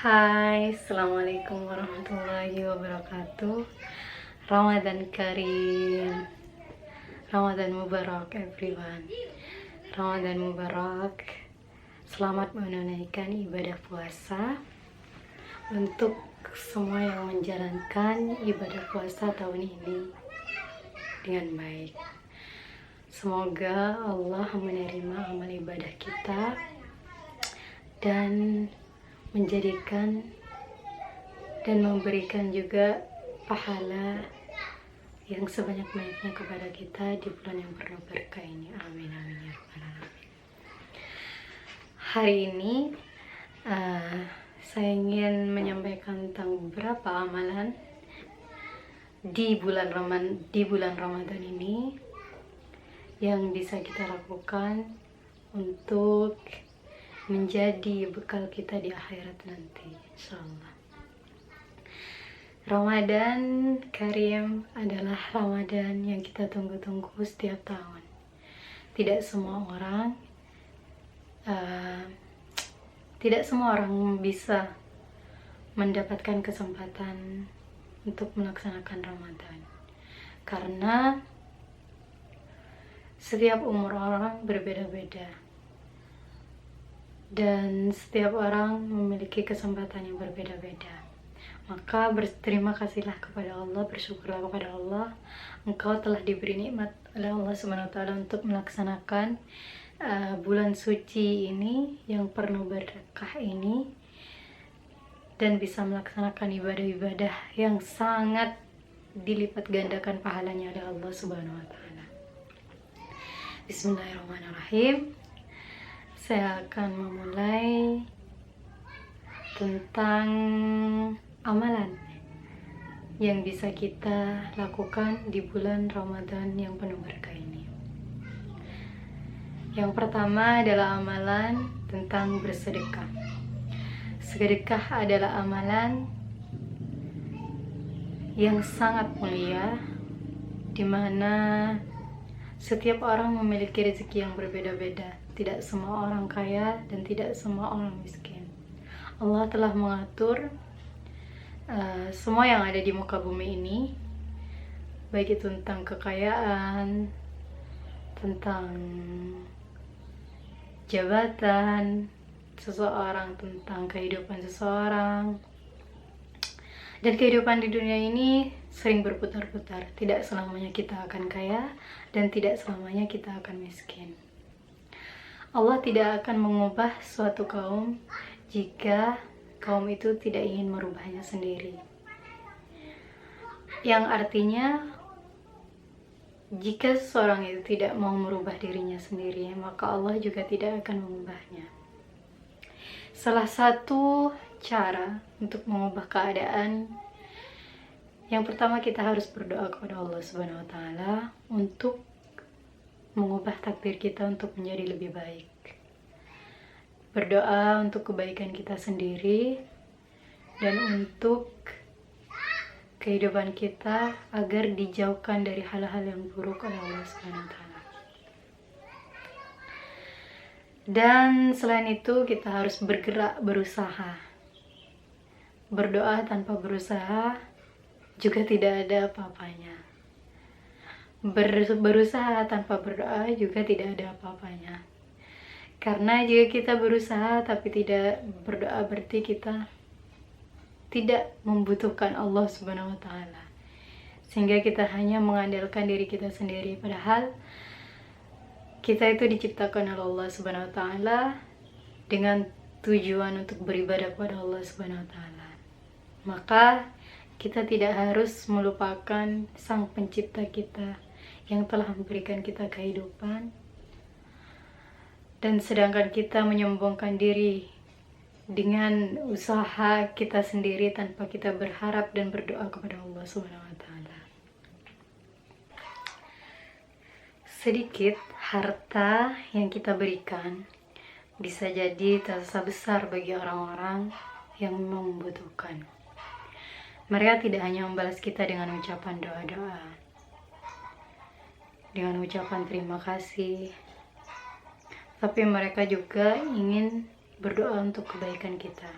Hai, Assalamualaikum warahmatullahi wabarakatuh. Ramadan Karim, Ramadan Mubarak everyone. Ramadan Mubarak. Selamat menunaikan ibadah puasa. Untuk semua yang menjalankan ibadah puasa tahun ini dengan baik, semoga Allah menerima amal ibadah kita dan menjadikan dan memberikan juga pahala yang sebanyak-banyaknya kepada kita di bulan yang penuh berkah ini. Amin amin ya rabbal alamin. Hari ini saya ingin menyampaikan tentang beberapa amalan di bulan Ramadan ini yang bisa kita lakukan untuk menjadi bekal kita di akhirat nanti, insyaallah. Ramadan Karim adalah Ramadan yang kita tunggu-tunggu setiap tahun. Tidak semua orang bisa mendapatkan kesempatan untuk melaksanakan Ramadan, karena setiap umur orang berbeda-beda dan setiap orang memiliki kesempatan yang berbeda-beda. Maka berterima kasihlah kepada Allah, bersyukurlah kepada Allah, engkau telah diberi nikmat oleh Allah Subhanahu wa taala untuk melaksanakan bulan suci ini yang penuh berkah ini, dan bisa melaksanakan ibadah-ibadah yang sangat dilipat gandakan pahalanya oleh Allah Subhanahu wa taala. Bismillahirrahmanirrahim. Saya akan memulai tentang amalan yang bisa kita lakukan di bulan Ramadan yang penuh berkah ini. Yang pertama adalah amalan tentang bersedekah. Sedekah adalah amalan yang sangat mulia, di mana setiap orang memiliki rezeki yang berbeda-beda. Tidak semua orang kaya dan tidak semua orang miskin. Allah telah mengatur semua yang ada di muka bumi ini, baik itu tentang kekayaan, tentang jabatan seseorang, tentang kehidupan seseorang. Dan kehidupan di dunia ini sering berputar-putar. Tidak selamanya kita akan kaya dan tidak selamanya kita akan miskin. Allah tidak akan mengubah suatu kaum jika kaum itu tidak ingin merubahnya sendiri. Yang artinya, jika seseorang itu tidak mau merubah dirinya sendiri, maka Allah juga tidak akan mengubahnya. Salah satu cara untuk mengubah keadaan, yang pertama kita harus berdoa kepada Allah Subhanahu wa taala untuk mengubah takdir kita untuk menjadi lebih baik. Berdoa untuk kebaikan kita sendiri dan untuk kehidupan kita agar dijauhkan dari hal-hal yang buruk oleh Allah Subhanahu wa taala. Dan selain itu kita harus bergerak, berusaha. Berdoa tanpa berusaha juga tidak ada apa-apanya. Berusaha tanpa berdoa juga tidak ada apa-apanya. Karena jika kita berusaha tapi tidak berdoa, berarti kita tidak membutuhkan Allah Subhanahu wa taala. Sehingga kita hanya mengandalkan diri kita sendiri, padahal kita itu diciptakan oleh Allah Subhanahu wa taala dengan tujuan untuk beribadah kepada Allah Subhanahu wa taala. Maka kita tidak harus melupakan Sang Pencipta kita yang telah memberikan kita kehidupan, dan sedangkan kita menyombongkan diri dengan usaha kita sendiri tanpa kita berharap dan berdoa kepada Allah Subhanahu wa taala. Sedikit harta yang kita berikan bisa jadi terasa besar bagi orang-orang yang membutuhkan. Mereka tidak hanya membalas kita dengan ucapan doa-doa, dengan ucapan terima kasih, tapi mereka juga ingin berdoa untuk kebaikan kita.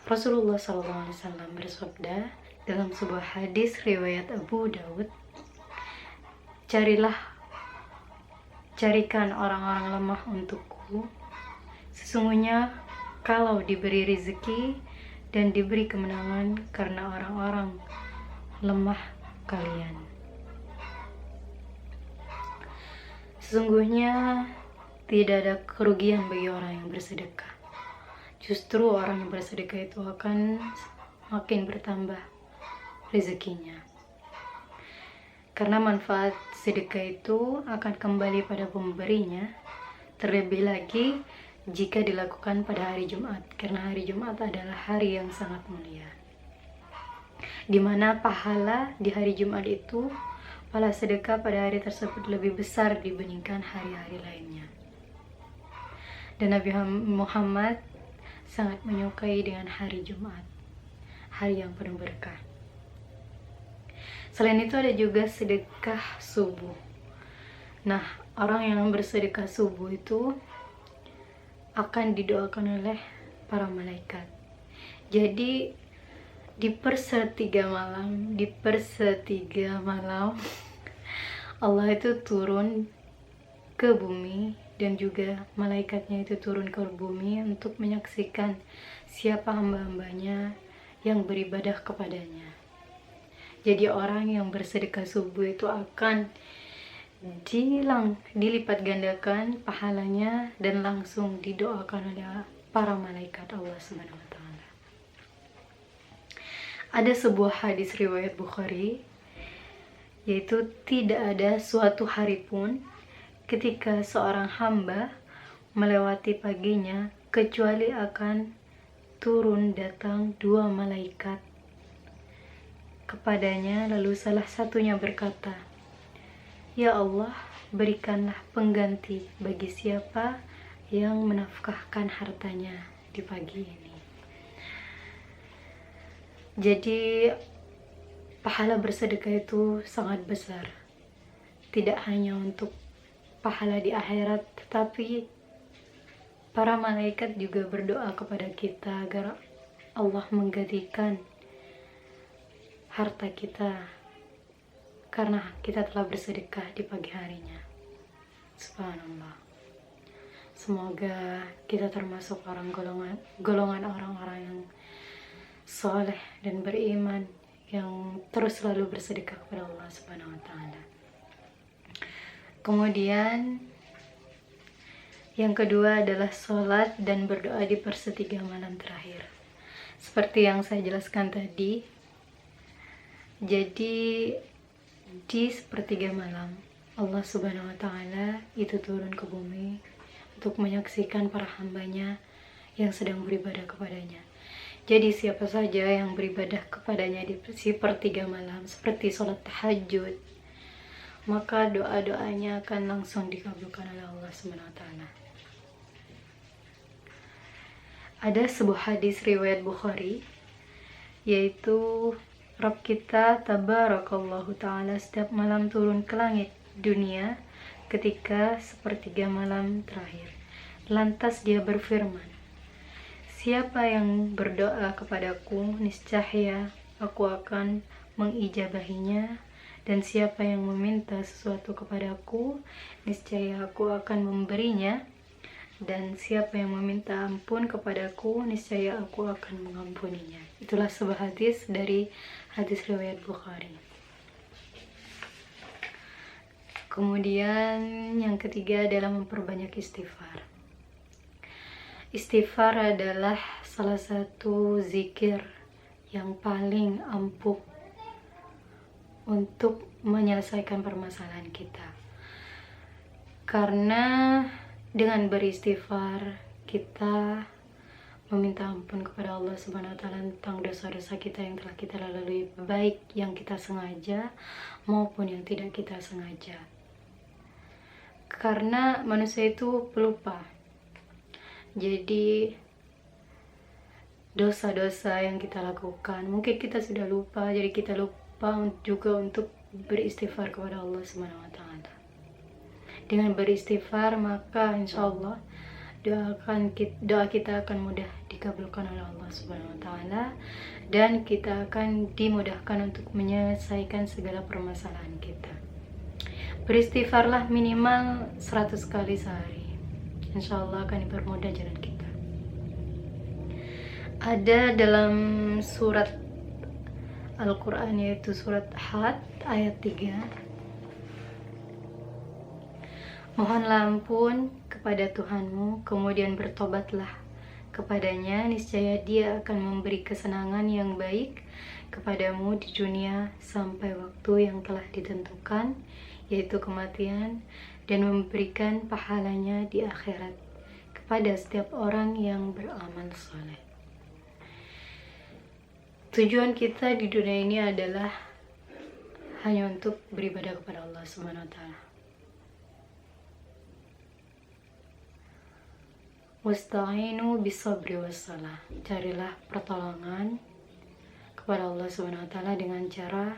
Rasulullah SAW bersabda dalam sebuah hadis riwayat Abu Daud, carikan orang-orang lemah untukku. Sesungguhnya kalau diberi rezeki dan diberi kemenangan karena orang-orang lemah kalian. Sesungguhnya tidak ada kerugian bagi orang yang bersedekah. Justru orang yang bersedekah itu akan makin bertambah rezekinya. Karena manfaat sedekah itu akan kembali pada pemberinya, terlebih lagi jika dilakukan pada hari Jumat, karena hari Jumat adalah hari yang sangat mulia, di mana pahala di hari Jumat itu, pahala sedekah pada hari tersebut lebih besar dibandingkan hari-hari lainnya. Dan Nabi Muhammad sangat menyukai dengan hari Jumat, hari yang penuh berkah. Selain itu ada juga sedekah subuh. Nah, orang yang bersedekah subuh itu akan didoakan oleh para malaikat. Jadi di persepertiga malam Allah itu turun ke bumi, dan juga malaikatnya itu turun ke bumi untuk menyaksikan siapa hamba-hambanya yang beribadah kepadanya. Jadi orang yang bersedekah subuh itu akan dilipat gandakan pahalanya dan langsung didoakan oleh para malaikat Allah Subhanahu wa taala. Ada sebuah hadis riwayat Bukhari, yaitu tidak ada suatu hari pun ketika seorang hamba melewati paginya kecuali akan turun datang 2 malaikat kepadanya, lalu salah satunya berkata, "Ya Allah, berikanlah pengganti bagi siapa yang menafkahkan hartanya di pagi ini." Jadi pahala bersedekah itu sangat besar, tidak hanya untuk pahala di akhirat, tetapi para malaikat juga berdoa kepada kita agar Allah menggantikan harta kita karena kita telah bersedekah di pagi harinya. Subhanallah. Semoga kita termasuk golongan orang-orang yang soleh dan beriman, yang terus selalu bersedekah kepada Allah Subhanahu wa taala. Kemudian yang kedua adalah sholat dan berdoa di persepertiga malam terakhir. Seperti yang saya jelaskan tadi, jadi di sepertiga malam Allah Subhanahu wa taala itu turun ke bumi untuk menyaksikan para hambanya yang sedang beribadah kepadanya. Jadi siapa saja yang beribadah kepadanya di sepertiga malam seperti sholat tahajud, maka doa-doanya akan langsung dikabulkan oleh Allah Subhanahu wa taala. Ada sebuah hadis riwayat Bukhari, yaitu Rabb kita Tabarakallahu ta'ala setiap malam turun ke langit dunia ketika sepertiga malam terakhir. Lantas dia berfirman, "Siapa yang berdoa kepadaku, niscaya aku akan mengijabahinya, dan siapa yang meminta sesuatu kepadaku, niscaya aku akan memberinya, dan siapa yang meminta ampun kepadaku, niscaya aku akan mengampuninya." Itulah sebuah hadis dari hadis riwayat Bukhari. Kemudian yang ketiga adalah memperbanyak istighfar. Istighfar adalah salah satu zikir yang paling ampuh untuk menyelesaikan permasalahan kita. Karena dengan beristighfar kita meminta ampun kepada Allah Subhanahu wa taala tentang dosa-dosa kita yang telah kita lalui, baik yang kita sengaja maupun yang tidak kita sengaja. Karena manusia itu pelupa. Jadi dosa-dosa yang kita lakukan mungkin kita sudah lupa, jadi kita lupa juga untuk beristighfar kepada Allah Subhanahu wa taala. Dengan beristighfar maka insya Allah doa kita akan mudah dikabulkan oleh Allah Subhanahu wa taala, dan kita akan dimudahkan untuk menyelesaikan segala permasalahan kita. Beristighfarlah minimal 100 kali sehari, insya Allah akan dipermudah jalan kita. Ada dalam surat Al-Quran, yaitu surat Had ayat 3, mohonlah ampun kepada Tuhanmu, kemudian bertobatlah kepadanya, niscaya Dia akan memberi kesenangan yang baik kepadamu di dunia sampai waktu yang telah ditentukan, yaitu kematian, dan memberikan pahalanya di akhirat kepada setiap orang yang beramal soleh. Tujuan kita di dunia ini adalah hanya untuk beribadah kepada Allah Subhanahu wa taala. Wasta'inu bisabri wassalah. Carilah pertolongan kepada Allah Subhanahu wa taala dengan cara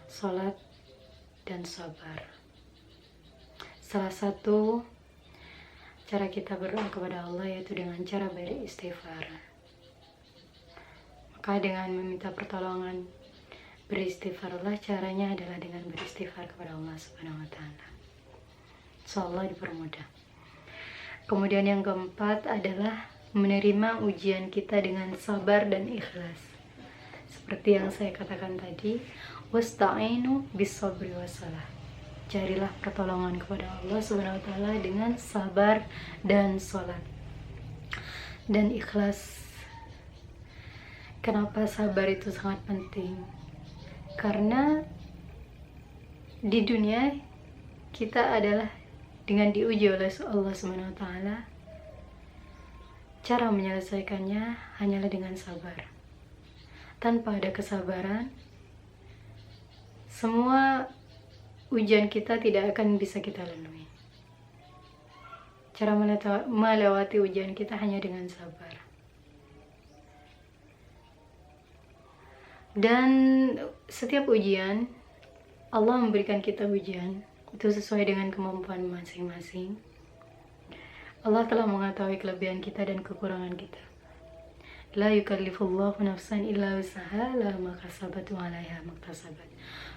salat dan sabar. Salah satu cara kita berdoa kepada Allah yaitu dengan cara beristighfar. Maka dengan meminta pertolongan, beristighfarlah, caranya adalah dengan beristighfar kepada Allah Subhanahu wa taala. Insyaallah dipermudah. Kemudian yang keempat adalah menerima ujian kita dengan sabar dan ikhlas. Seperti yang saya katakan tadi, wasta'inu bisabri wassalah. Carilah pertolongan kepada Allah Subhanahu wa taala dengan sabar dan salat dan ikhlas. Kenapa sabar itu sangat penting? Karena di dunia kita adalah dengan diuji oleh Allah Subhanahu wa taala. Cara menyelesaikannya hanyalah dengan sabar. Tanpa ada kesabaran, semua ujian kita tidak akan bisa kita lalui. Cara melewati ujian kita hanya dengan sabar. Dan setiap ujian, Allah memberikan kita ujian itu sesuai dengan kemampuan masing-masing. Allah telah mengetahui kelebihan kita dan kekurangan kita. La yukallifullahu nafsan illa wus'aha, laha ma kasabat wa 'alaiha ma iktasabat.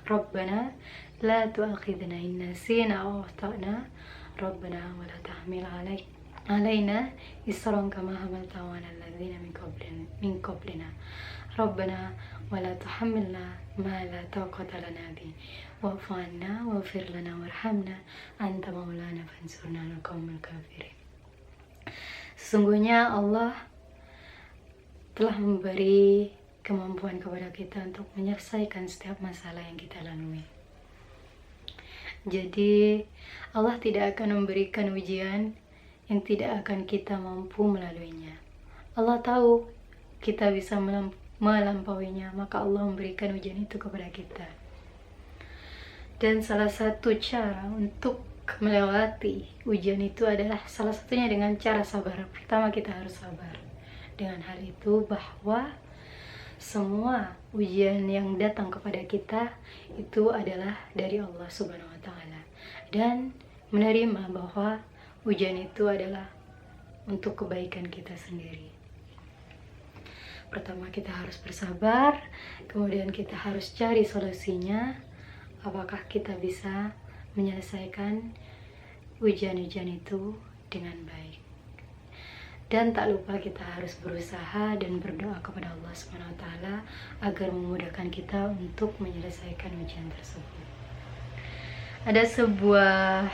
Rabbana la tu'akhidhna in nasina aw akhtana. Rabbana wa la tahmil 'alaina isran kama hamaltahu 'alal ladzina min qablina. Rabbana wa la tuhammilna ma la taqata lana bi. Wa'fu 'anna waghfir lana warhamna anta maulana fansurna 'alal qaumil kafirin. Sesungguhnya Allah telah memberi kemampuan kepada kita untuk menyelesaikan setiap masalah yang kita lalui. Jadi Allah tidak akan memberikan ujian yang tidak akan kita mampu melaluinya. Allah tahu kita bisa melampauinya, maka Allah memberikan ujian itu kepada kita. Dan salah satu cara untuk melewati ujian itu adalah salah satunya dengan cara sabar. Pertama, kita harus sabar dengan hal itu, bahwa semua ujian yang datang kepada kita itu adalah dari Allah Subhanahu wa taala, dan menerima bahwa ujian itu adalah untuk kebaikan kita sendiri. Pertama, kita harus bersabar, kemudian kita harus cari solusinya. Apakah kita bisa menyelesaikan ujian-ujian itu dengan baik? Dan tak lupa kita harus berusaha dan berdoa kepada Allah Subhanahu wa taala agar memudahkan kita untuk menyelesaikan ujian tersebut. Ada sebuah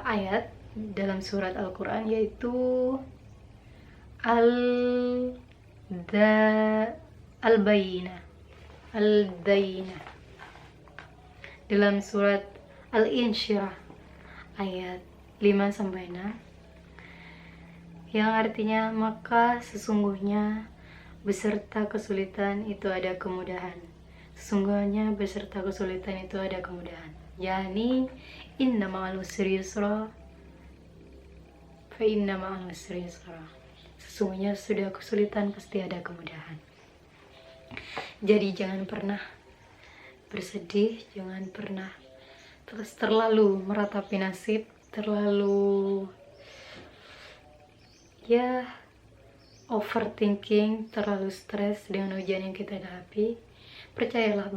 ayat dalam surat Al-Quran, yaitu Al-Bayyinah dalam surat Al-Insyirah ayat 5-6, yang artinya, maka sesungguhnya beserta kesulitan itu ada kemudahan. Sesungguhnya beserta kesulitan itu ada kemudahan. Yani inna ma'al usri yusra fa inna ma'al usri yusra. Sesungguhnya sudah kesulitan pasti ada kemudahan. Jadi jangan pernah bersedih, jangan pernah terlalu meratapi nasib, terlalu ya overthinking, terlalu stres dengan ujian yang kita hadapi, percayalah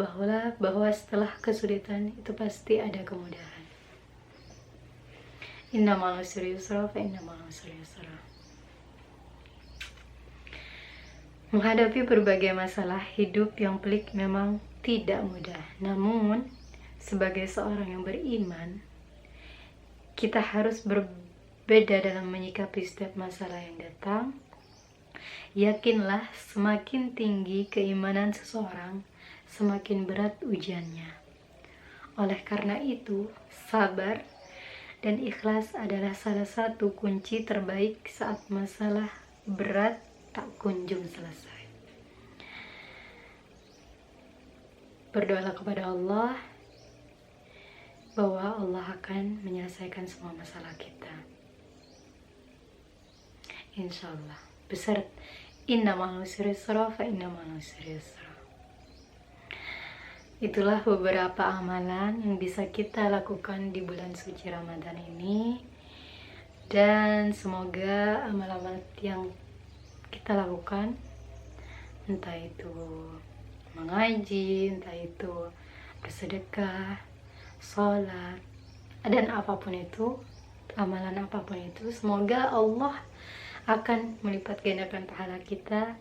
bahwa setelah kesulitan itu pasti ada kemudahan. Inna ma'al usri yusra fa inna ma'al usri yusra. Menghadapi berbagai masalah hidup yang pelik memang tidak mudah. Namun, sebagai seorang yang beriman, kita harus berbeda dalam menyikapi setiap masalah yang datang. Yakinlah, semakin tinggi keimanan seseorang, semakin berat ujiannya. Oleh karena itu, sabar dan ikhlas adalah salah satu kunci terbaik saat masalah berat tak kunjung selesai. Berdoalah kepada Allah bahwa Allah akan menyelesaikan semua masalah kita, insya Allah. Besar inna ma'al usri yusra fa inna ma'al usri yusra. Itulah beberapa amalan yang bisa kita lakukan di bulan suci Ramadan ini, dan semoga amal-amal yang kita lakukan, entah itu mengaji, entah itu bersedekah, sholat, dan apapun itu, amalan apapun itu, semoga Allah akan melipat gandakan pahala kita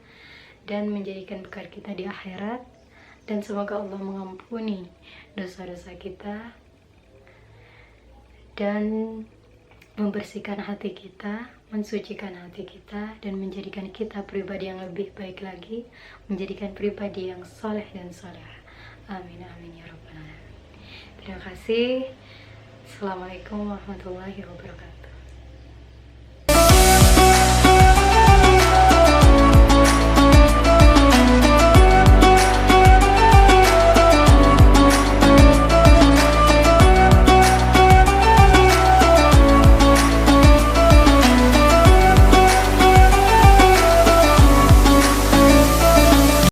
dan menjadikan bekal kita di akhirat, dan semoga Allah mengampuni dosa-dosa kita dan membersihkan hati kita, mensucikan hati kita, dan menjadikan kita pribadi yang lebih baik lagi, menjadikan pribadi yang soleh dan soleh. Amin amin ya rabbal alamin. Terima kasih. Assalamualaikum warahmatullahi wabarakatuh.